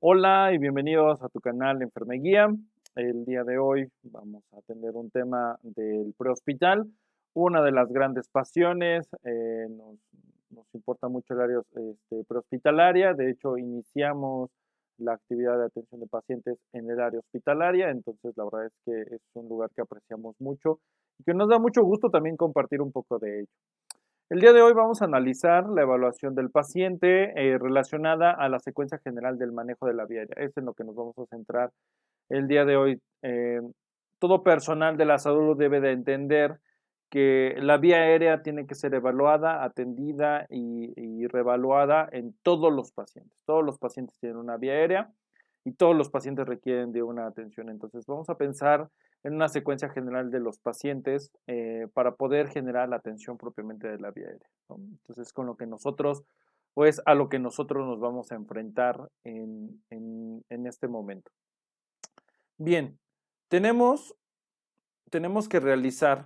Hola y bienvenidos a tu canal Enfermeguía. El día de hoy vamos a tener un tema del prehospital, una de las grandes pasiones. Nos importa mucho el área prehospitalaria. De hecho, iniciamos la actividad de atención de pacientes en el área hospitalaria. Entonces, la verdad es que es un lugar que apreciamos mucho y que nos da mucho gusto también compartir un poco de ello. El día de hoy vamos a analizar la evaluación del paciente relacionada a la secuencia general del manejo de la vía aérea. Es en lo que nos vamos a centrar el día de hoy. Todo personal de la salud debe de entender que la vía aérea tiene que ser evaluada, atendida y reevaluada en todos los pacientes. Todos los pacientes tienen una vía aérea y todos los pacientes requieren de una atención. Entonces vamos a pensar en una secuencia general de los pacientes para poder generar la atención propiamente de la vía aérea, ¿no? Entonces, con lo que nosotros, pues a lo que nosotros nos vamos a enfrentar en este momento. Bien, tenemos, tenemos que realizar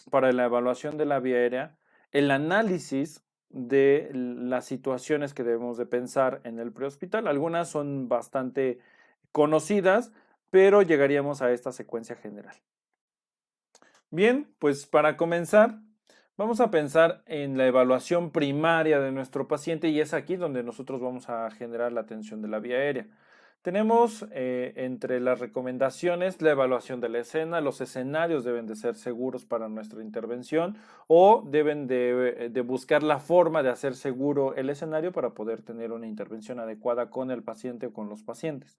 para la evaluación de la vía aérea el análisis de las situaciones que debemos de pensar en el prehospital. Algunas son bastante conocidas, pero llegaríamos a esta secuencia general. Bien, pues para comenzar, vamos a pensar en la evaluación primaria de nuestro paciente y es aquí donde nosotros vamos a generar la atención de la vía aérea. Tenemos entre las recomendaciones la evaluación de la escena. Los escenarios deben de ser seguros para nuestra intervención o deben de buscar la forma de hacer seguro el escenario para poder tener una intervención adecuada con el paciente o con los pacientes.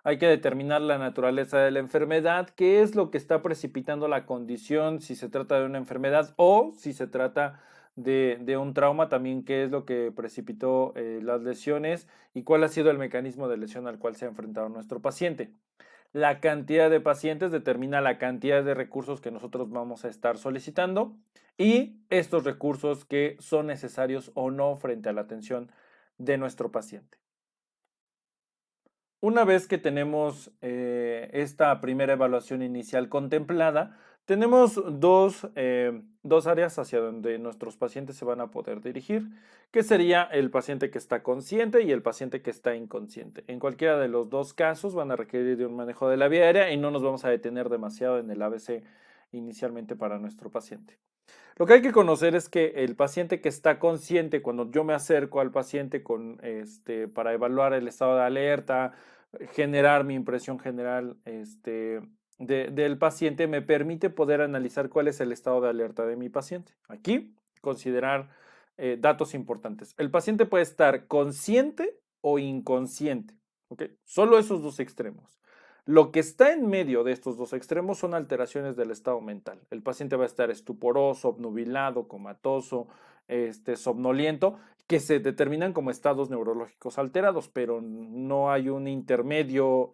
Hay que determinar la naturaleza de la enfermedad, qué es lo que está precipitando la condición, si se trata de una enfermedad o si se trata de un trauma, también qué es lo que precipitó las lesiones y cuál ha sido el mecanismo de lesión al cual se ha enfrentado nuestro paciente. La cantidad de pacientes determina la cantidad de recursos que nosotros vamos a estar solicitando y estos recursos que son necesarios o no frente a la atención de nuestro paciente. Una vez que tenemos esta primera evaluación inicial contemplada, tenemos dos áreas hacia donde nuestros pacientes se van a poder dirigir, que sería el paciente que está consciente y el paciente que está inconsciente. En cualquiera de los dos casos van a requerir de un manejo de la vía aérea y no nos vamos a detener demasiado en el ABC inicialmente para nuestro paciente. Lo que hay que conocer es que el paciente que está consciente, cuando yo me acerco al paciente para evaluar el estado de alerta, generar mi impresión general del paciente, me permite poder analizar cuál es el estado de alerta de mi paciente. Aquí, considerar datos importantes. El paciente puede estar consciente o inconsciente, ¿ok? Solo esos dos extremos. Lo que está en medio de estos dos extremos son alteraciones del estado mental. El paciente va a estar estuporoso, obnubilado, comatoso, somnoliento, que se determinan como estados neurológicos alterados, pero no hay un intermedio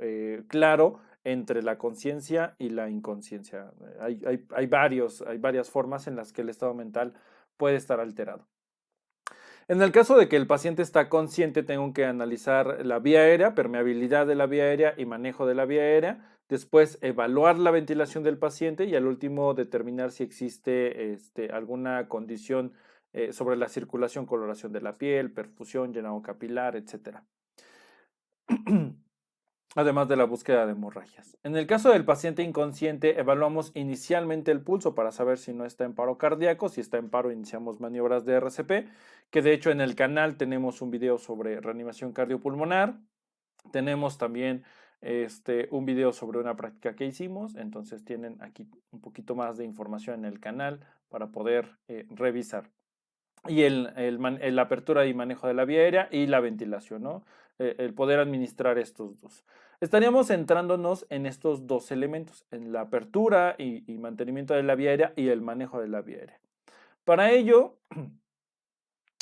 claro entre la conciencia y la inconsciencia. Hay varias formas en las que el estado mental puede estar alterado. En el caso de que el paciente está consciente, tengo que analizar la vía aérea, permeabilidad de la vía aérea y manejo de la vía aérea. Después, evaluar la ventilación del paciente y al último, determinar si existe alguna condición sobre la circulación, coloración de la piel, perfusión, llenado capilar, etcétera. Además de la búsqueda de hemorragias. En el caso del paciente inconsciente, evaluamos inicialmente el pulso para saber si no está en paro cardíaco. Si está en paro, iniciamos maniobras de RCP, que de hecho en el canal tenemos un video sobre reanimación cardiopulmonar. Tenemos también un video sobre una práctica que hicimos, entonces tienen aquí un poquito más de información en el canal para poder revisar. Y la apertura y manejo de la vía aérea y la ventilación, ¿no? El poder administrar estos dos. Estaríamos centrándonos en estos dos elementos, en la apertura y mantenimiento de la vía aérea y el manejo de la vía aérea. Para ello,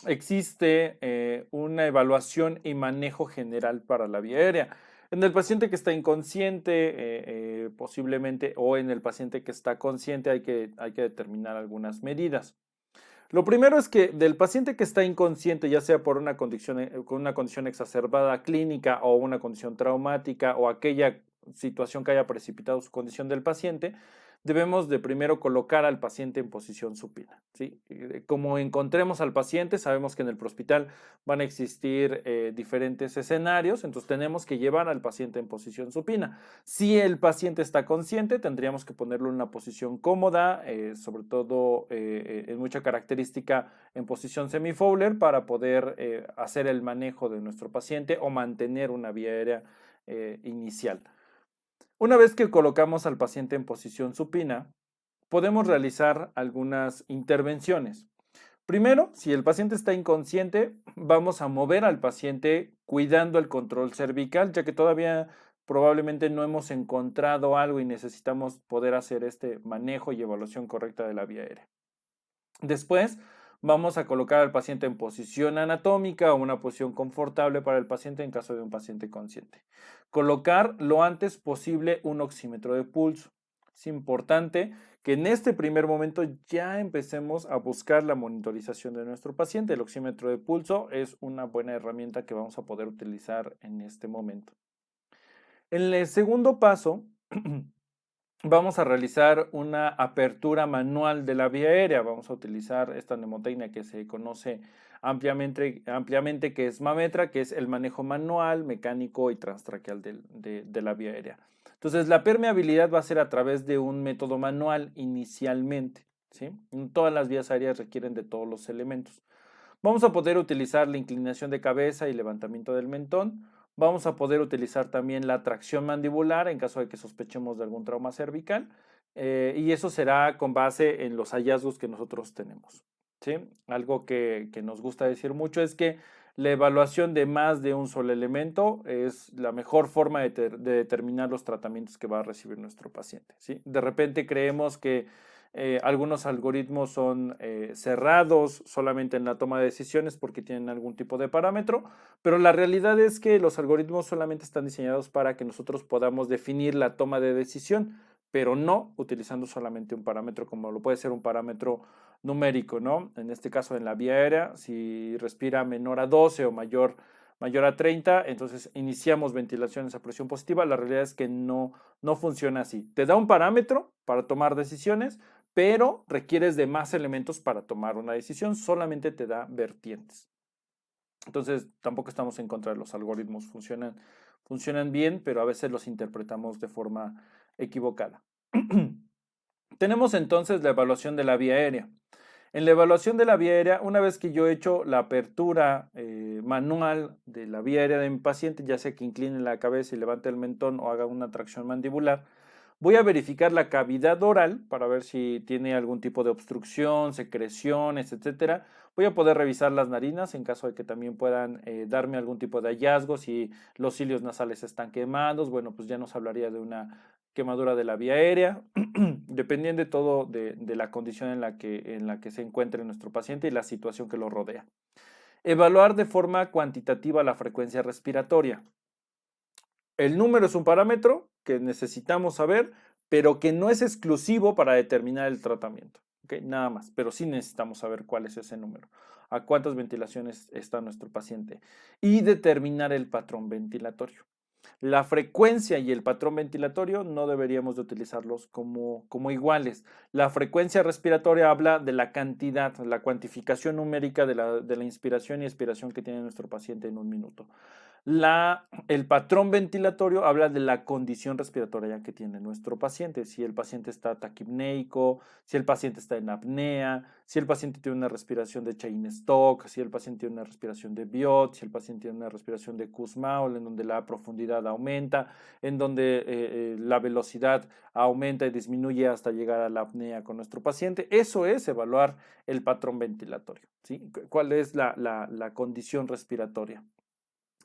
existe una evaluación y manejo general para la vía aérea. En el paciente que está inconsciente, posiblemente, o en el paciente que está consciente, hay que determinar algunas medidas. Lo primero es que del paciente que está inconsciente, ya sea por con una condición exacerbada clínica o una condición traumática o aquella situación que haya precipitado su condición del paciente, debemos de primero colocar al paciente en posición supina, ¿sí? Como encontremos al paciente, sabemos que en el prehospital van a existir diferentes escenarios, entonces tenemos que llevar al paciente en posición supina. Si el paciente está consciente, tendríamos que ponerlo en una posición cómoda, sobre todo en mucha característica en posición semi-Fowler para poder hacer el manejo de nuestro paciente o mantener una vía aérea inicial. Una vez que colocamos al paciente en posición supina, podemos realizar algunas intervenciones. Primero, si el paciente está inconsciente, vamos a mover al paciente cuidando el control cervical, ya que todavía probablemente no hemos encontrado algo y necesitamos poder hacer este manejo y evaluación correcta de la vía aérea. Después, vamos a colocar al paciente en posición anatómica o una posición confortable para el paciente en caso de un paciente consciente. Colocar lo antes posible un oxímetro de pulso. Es importante que en este primer momento ya empecemos a buscar la monitorización de nuestro paciente. El oxímetro de pulso es una buena herramienta que vamos a poder utilizar en este momento. En el segundo paso, vamos a realizar una apertura manual de la vía aérea. Vamos a utilizar esta mnemotecnia que se conoce ampliamente que es Mametra, que es el manejo manual, mecánico y transtraqueal de la vía aérea. Entonces, la permeabilidad va a ser a través de un método manual inicialmente, ¿sí? Todas las vías aéreas requieren de todos los elementos. Vamos a poder utilizar la inclinación de cabeza y levantamiento del mentón. Vamos a poder utilizar también la tracción mandibular en caso de que sospechemos de algún trauma cervical. Y eso será con base en los hallazgos que nosotros tenemos, ¿sí? Algo que nos gusta decir mucho es que la evaluación de más de un solo elemento es la mejor forma de determinar los tratamientos que va a recibir nuestro paciente, ¿sí? De repente creemos que algunos algoritmos son cerrados solamente en la toma de decisiones porque tienen algún tipo de parámetro, pero la realidad es que los algoritmos solamente están diseñados para que nosotros podamos definir la toma de decisión, pero no utilizando solamente un parámetro como lo puede ser un parámetro numérico, ¿no? En este caso en la vía aérea, si respira menor a 12 o mayor a 30, entonces iniciamos ventilaciones a presión positiva. La realidad es que no funciona así. Te da un parámetro para tomar decisiones, pero requieres de más elementos para tomar una decisión, solamente te da vertientes. Entonces, tampoco estamos en contra de los algoritmos, funcionan bien, pero a veces los interpretamos de forma equivocada. Tenemos entonces la evaluación de la vía aérea. En la evaluación de la vía aérea, una vez que yo he hecho la apertura manual de la vía aérea de mi paciente, ya sea que incline la cabeza y levante el mentón o haga una tracción mandibular, voy a verificar la cavidad oral para ver si tiene algún tipo de obstrucción, secreciones, etcétera. Voy a poder revisar las narinas en caso de que también puedan darme algún tipo de hallazgo. Si los cilios nasales están quemados, bueno, pues ya nos hablaría de una quemadura de la vía aérea, dependiendo de todo de la condición en la que se encuentre nuestro paciente y la situación que lo rodea. Evaluar de forma cuantitativa la frecuencia respiratoria. El número es un parámetro que necesitamos saber, pero que no es exclusivo para determinar el tratamiento. ¿Okay? Nada más, pero sí necesitamos saber cuál es ese número, a cuántas ventilaciones está nuestro paciente y determinar el patrón ventilatorio. La frecuencia y el patrón ventilatorio no deberíamos de utilizarlos como iguales. La frecuencia respiratoria habla de la cantidad, la cuantificación numérica de la inspiración y expiración que tiene nuestro paciente en un minuto. El patrón ventilatorio habla de la condición respiratoria que tiene nuestro paciente, si el paciente está taquipneico, si el paciente está en apnea, si el paciente tiene una respiración de Cheyne-Stokes, si el paciente tiene una respiración de Biot, si el paciente tiene una respiración de Kussmaul, en donde la profundidad aumenta, en donde la velocidad aumenta y disminuye hasta llegar a la apnea con nuestro paciente. Eso es evaluar el patrón ventilatorio, ¿sí? ¿Cuál es la condición respiratoria?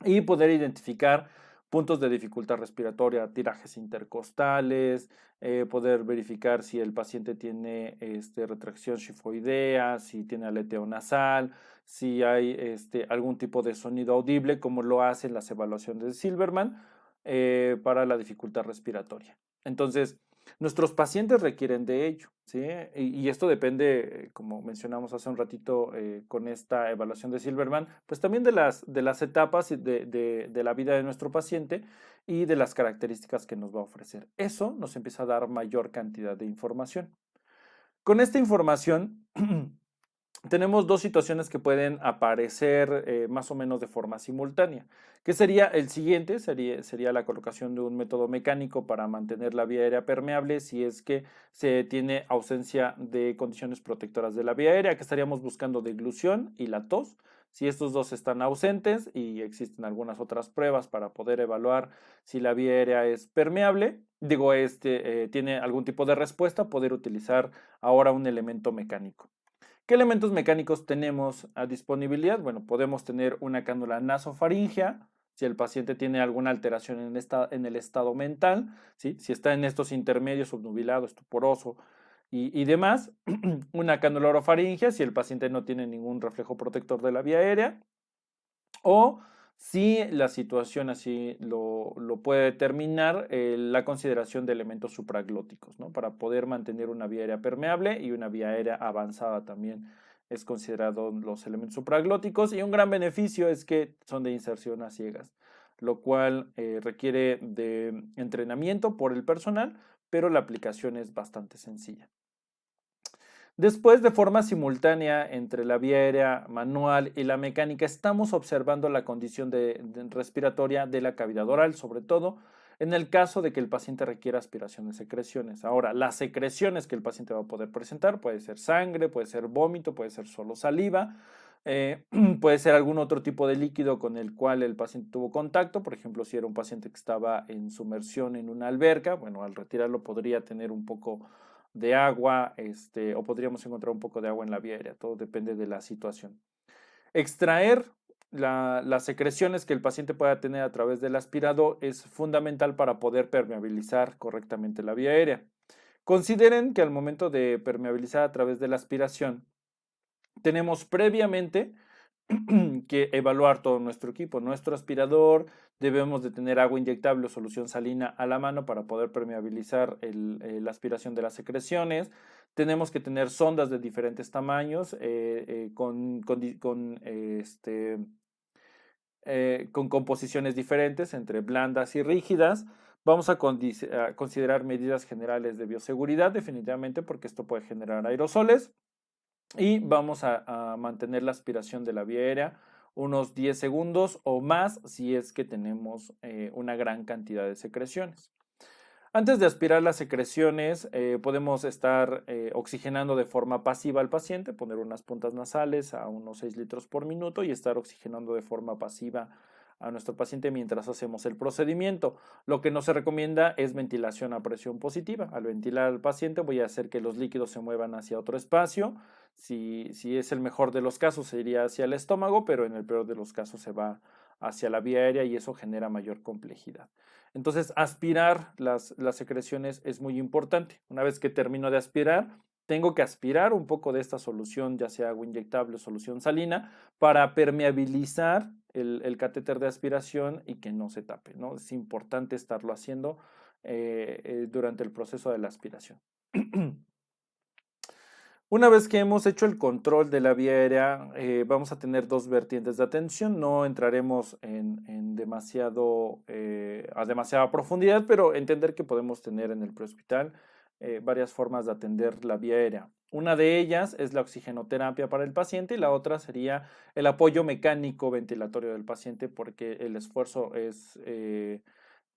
Y poder identificar puntos de dificultad respiratoria, tirajes intercostales, poder verificar si el paciente tiene retracción shifoidea, si tiene aleteo nasal, si hay algún tipo de sonido audible, como lo hacen las evaluaciones de Silverman para la dificultad respiratoria. Entonces, Nuestros pacientes requieren de ello, ¿sí? Y esto depende, como mencionamos hace un ratito con esta evaluación de Silverman, pues también de las etapas de la vida de nuestro paciente y de las características que nos va a ofrecer. Eso nos empieza a dar mayor cantidad de información. Con esta información tenemos dos situaciones que pueden aparecer más o menos de forma simultánea. ¿Qué sería el siguiente? Sería la colocación de un método mecánico para mantener la vía aérea permeable si es que se tiene ausencia de condiciones protectoras de la vía aérea, que estaríamos buscando deglución y la tos. Si estos dos están ausentes y existen algunas otras pruebas para poder evaluar si la vía aérea es permeable, tiene algún tipo de respuesta, poder utilizar ahora un elemento mecánico. ¿Qué elementos mecánicos tenemos a disponibilidad? Bueno, podemos tener una cánula nasofaringea, si el paciente tiene alguna alteración en el estado mental, ¿sí? Si está en estos intermedios, subnubilado, estuporoso y demás, una cánula orofaringea, si el paciente no tiene ningún reflejo protector de la vía aérea, o si la situación así lo puede determinar, la consideración de elementos supraglóticos, ¿no? Para poder mantener una vía aérea permeable y una vía aérea avanzada también es considerado los elementos supraglóticos, y un gran beneficio es que son de inserción a ciegas, lo cual requiere de entrenamiento por el personal, pero la aplicación es bastante sencilla. Después, de forma simultánea entre la vía aérea manual y la mecánica, estamos observando la condición respiratoria de la cavidad oral, sobre todo en el caso de que el paciente requiera aspiración de secreciones. Ahora, las secreciones que el paciente va a poder presentar puede ser sangre, puede ser vómito, puede ser solo saliva, puede ser algún otro tipo de líquido con el cual el paciente tuvo contacto. Por ejemplo, si era un paciente que estaba en sumersión en una alberca, bueno, al retirarlo podría tener un poco de agua, o podríamos encontrar un poco de agua en la vía aérea, todo depende de la situación. Extraer las secreciones que el paciente pueda tener a través del aspirado es fundamental para poder permeabilizar correctamente la vía aérea. Consideren que al momento de permeabilizar a través de la aspiración, tenemos previamente que evaluar todo nuestro equipo. Nuestro aspirador, debemos de tener agua inyectable o solución salina a la mano para poder permeabilizar la aspiración de las secreciones. Tenemos que tener sondas de diferentes tamaños con composiciones diferentes entre blandas y rígidas. Vamos a considerar medidas generales de bioseguridad, definitivamente, porque esto puede generar aerosoles. Y vamos a mantener la aspiración de la vía aérea unos 10 segundos o más si es que tenemos una gran cantidad de secreciones. Antes de aspirar las secreciones, podemos estar oxigenando de forma pasiva al paciente, poner unas puntas nasales a unos 6 litros por minuto y estar oxigenando de forma pasiva a nuestro paciente mientras hacemos el procedimiento. Lo que no se recomienda es ventilación a presión positiva. Al ventilar al paciente voy a hacer que los líquidos se muevan hacia otro espacio. Si es el mejor de los casos, se iría hacia el estómago, pero en el peor de los casos se va hacia la vía aérea y eso genera mayor complejidad. Entonces, aspirar las secreciones es muy importante. Una vez que termino de aspirar, tengo que aspirar un poco de esta solución, ya sea agua inyectable o solución salina, para permeabilizar el catéter de aspiración y que no se tape, ¿no? Es importante estarlo haciendo durante el proceso de la aspiración. Una vez que hemos hecho el control de la vía aérea, vamos a tener dos vertientes de atención. No entraremos a demasiada profundidad, pero entender que podemos tener en el prehospital varias formas de atender la vía aérea. Una de ellas es la oxigenoterapia para el paciente y la otra sería el apoyo mecánico ventilatorio del paciente, porque el esfuerzo es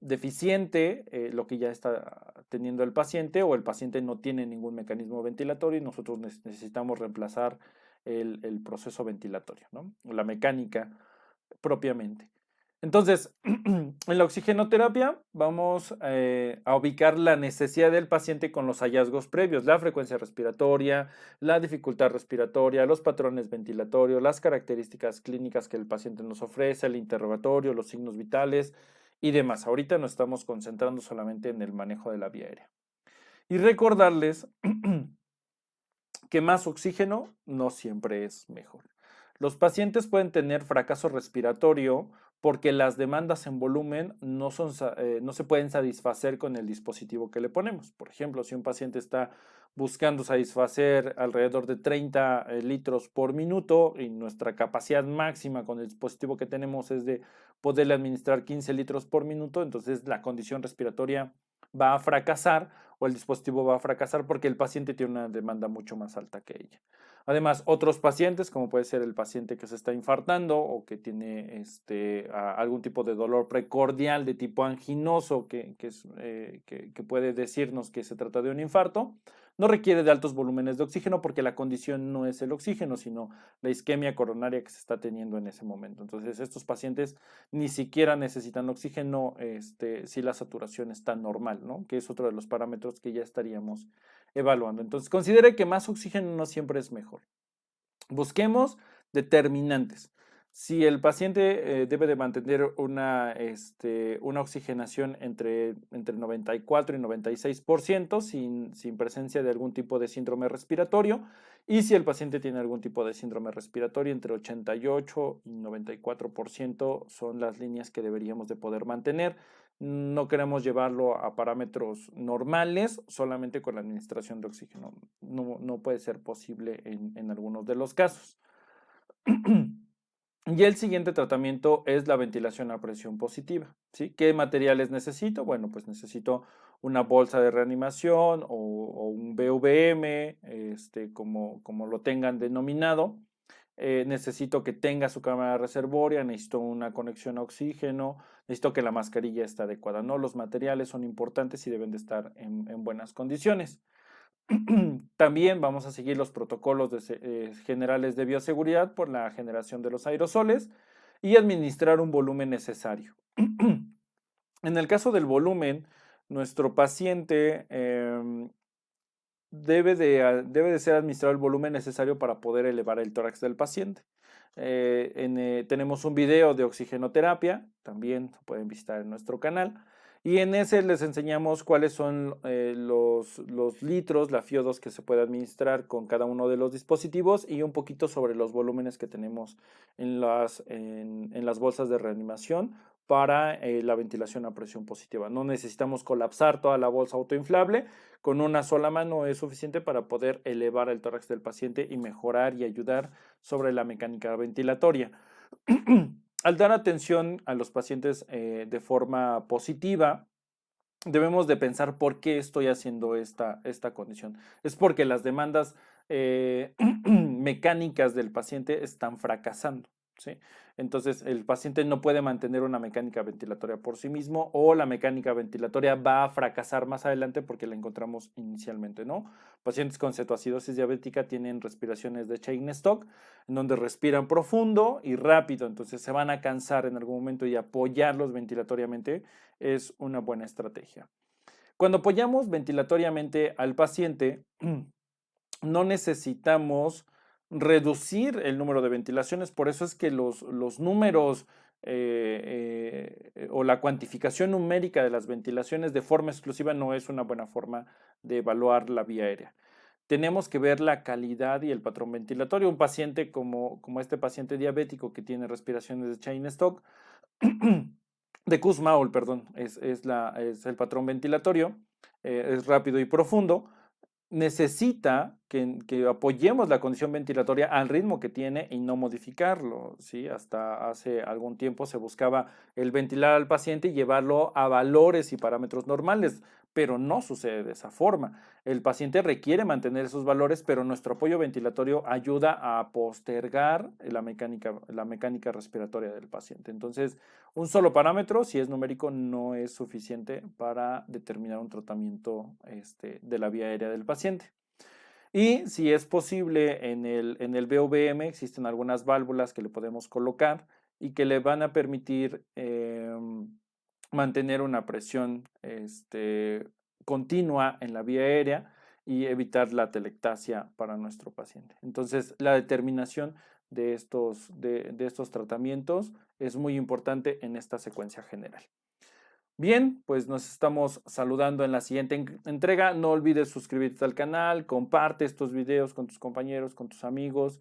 deficiente lo que ya está teniendo el paciente, o el paciente no tiene ningún mecanismo ventilatorio y nosotros necesitamos reemplazar el proceso ventilatorio, ¿no? La mecánica propiamente. Entonces, en la oxigenoterapia vamos a ubicar la necesidad del paciente con los hallazgos previos: la frecuencia respiratoria, la dificultad respiratoria, los patrones ventilatorios, las características clínicas que el paciente nos ofrece, el interrogatorio, los signos vitales y demás. Ahorita nos estamos concentrando solamente en el manejo de la vía aérea. Y recordarles que más oxígeno no siempre es mejor. Los pacientes pueden tener fracaso respiratorio porque las demandas en volumen no se pueden satisfacer con el dispositivo que le ponemos. Por ejemplo, si un paciente está buscando satisfacer alrededor de 30 litros por minuto y nuestra capacidad máxima con el dispositivo que tenemos es de poderle administrar 15 litros por minuto, entonces la condición respiratoria va a fracasar o el dispositivo va a fracasar porque el paciente tiene una demanda mucho más alta que ella. Además, otros pacientes, como puede ser el paciente que se está infartando o que tiene algún tipo de dolor precordial de tipo anginoso que puede decirnos que se trata de un infarto, no requiere de altos volúmenes de oxígeno porque la condición no es el oxígeno, sino la isquemia coronaria que se está teniendo en ese momento. Entonces, estos pacientes ni siquiera necesitan oxígeno si la saturación está normal, ¿no? Que es otro de los parámetros que ya estaríamos evaluando. Entonces, considere que más oxígeno no siempre es mejor. Busquemos determinantes. Si el paciente debe de mantener una oxigenación entre 94 y 96% sin presencia de algún tipo de síndrome respiratorio, y si el paciente tiene algún tipo de síndrome respiratorio, entre 88 y 94% son las líneas que deberíamos de poder mantener. No queremos llevarlo a parámetros normales solamente con la administración de oxígeno. No puede ser posible en algunos de los casos. Y el siguiente tratamiento es la ventilación a presión positiva, ¿sí? ¿Qué materiales necesito? Bueno, pues necesito una bolsa de reanimación o un BVM, como lo tengan denominado. Necesito que tenga su cámara reservoria, necesito una conexión a oxígeno, necesito que la mascarilla esté adecuada, ¿no? Los materiales son importantes y deben de estar en buenas condiciones. También vamos a seguir los protocolos generales de bioseguridad por la generación de los aerosoles y administrar un volumen necesario. En el caso del volumen, nuestro paciente debe de ser administrado el volumen necesario para poder elevar el tórax del paciente. Tenemos un video de oxigenoterapia, también pueden visitar en nuestro canal. Y en ese les enseñamos cuáles son los litros, la FIO2 que se puede administrar con cada uno de los dispositivos y un poquito sobre los volúmenes que tenemos en las bolsas de reanimación para la ventilación a presión positiva. No necesitamos colapsar toda la bolsa autoinflable, con una sola mano es suficiente para poder elevar el tórax del paciente y mejorar y ayudar sobre la mecánica ventilatoria. Al dar atención a los pacientes de forma positiva, debemos de pensar por qué estoy haciendo esta condición. Es porque las demandas mecánicas del paciente están fracasando, ¿sí? Entonces, el paciente no puede mantener una mecánica ventilatoria por sí mismo o la mecánica ventilatoria va a fracasar más adelante porque la encontramos inicialmente, ¿no? Pacientes con cetoacidosis diabética tienen respiraciones de Cheyne-Stokes, en donde respiran profundo y rápido, entonces se van a cansar en algún momento y apoyarlos ventilatoriamente es una buena estrategia. Cuando apoyamos ventilatoriamente al paciente, no necesitamos reducir el número de ventilaciones, por eso es que los números o la cuantificación numérica de las ventilaciones de forma exclusiva no es una buena forma de evaluar la vía aérea. Tenemos que ver la calidad y el patrón ventilatorio. Un paciente como este paciente diabético que tiene respiraciones de Cheyne-Stokes, de Kussmaul, perdón, es el patrón ventilatorio, es rápido y profundo, necesita que apoyemos la condición ventilatoria al ritmo que tiene y no modificarlo, ¿sí? Hasta hace algún tiempo se buscaba el ventilar al paciente y llevarlo a valores y parámetros normales, pero no sucede de esa forma. El paciente requiere mantener esos valores, pero nuestro apoyo ventilatorio ayuda a postergar la mecánica respiratoria del paciente. Entonces, un solo parámetro, si es numérico, no es suficiente para determinar un tratamiento de la vía aérea del paciente. Y si es posible, en el BVM existen algunas válvulas que le podemos colocar y que le van a permitir mantener una presión continua en la vía aérea y evitar la atelectasia para nuestro paciente. Entonces, la determinación de estos tratamientos es muy importante en esta secuencia general. Bien, pues nos estamos saludando en la siguiente entrega. No olvides suscribirte al canal, comparte estos videos con tus compañeros, con tus amigos.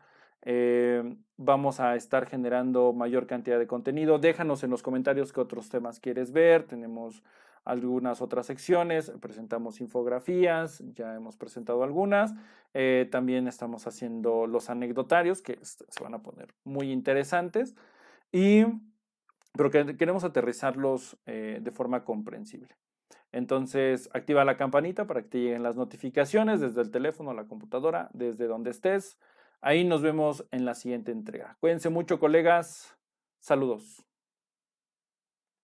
Vamos a estar generando mayor cantidad de contenido. Déjanos en los comentarios qué otros temas quieres ver. Tenemos algunas otras secciones. Presentamos infografías, ya hemos presentado algunas. También estamos haciendo los anecdotarios, que se van a poner muy interesantes. Pero que queremos aterrizarlos de forma comprensible. Entonces, activa la campanita para que te lleguen las notificaciones desde el teléfono, la computadora, desde donde estés. Ahí nos vemos en la siguiente entrega. Cuídense mucho, colegas. Saludos.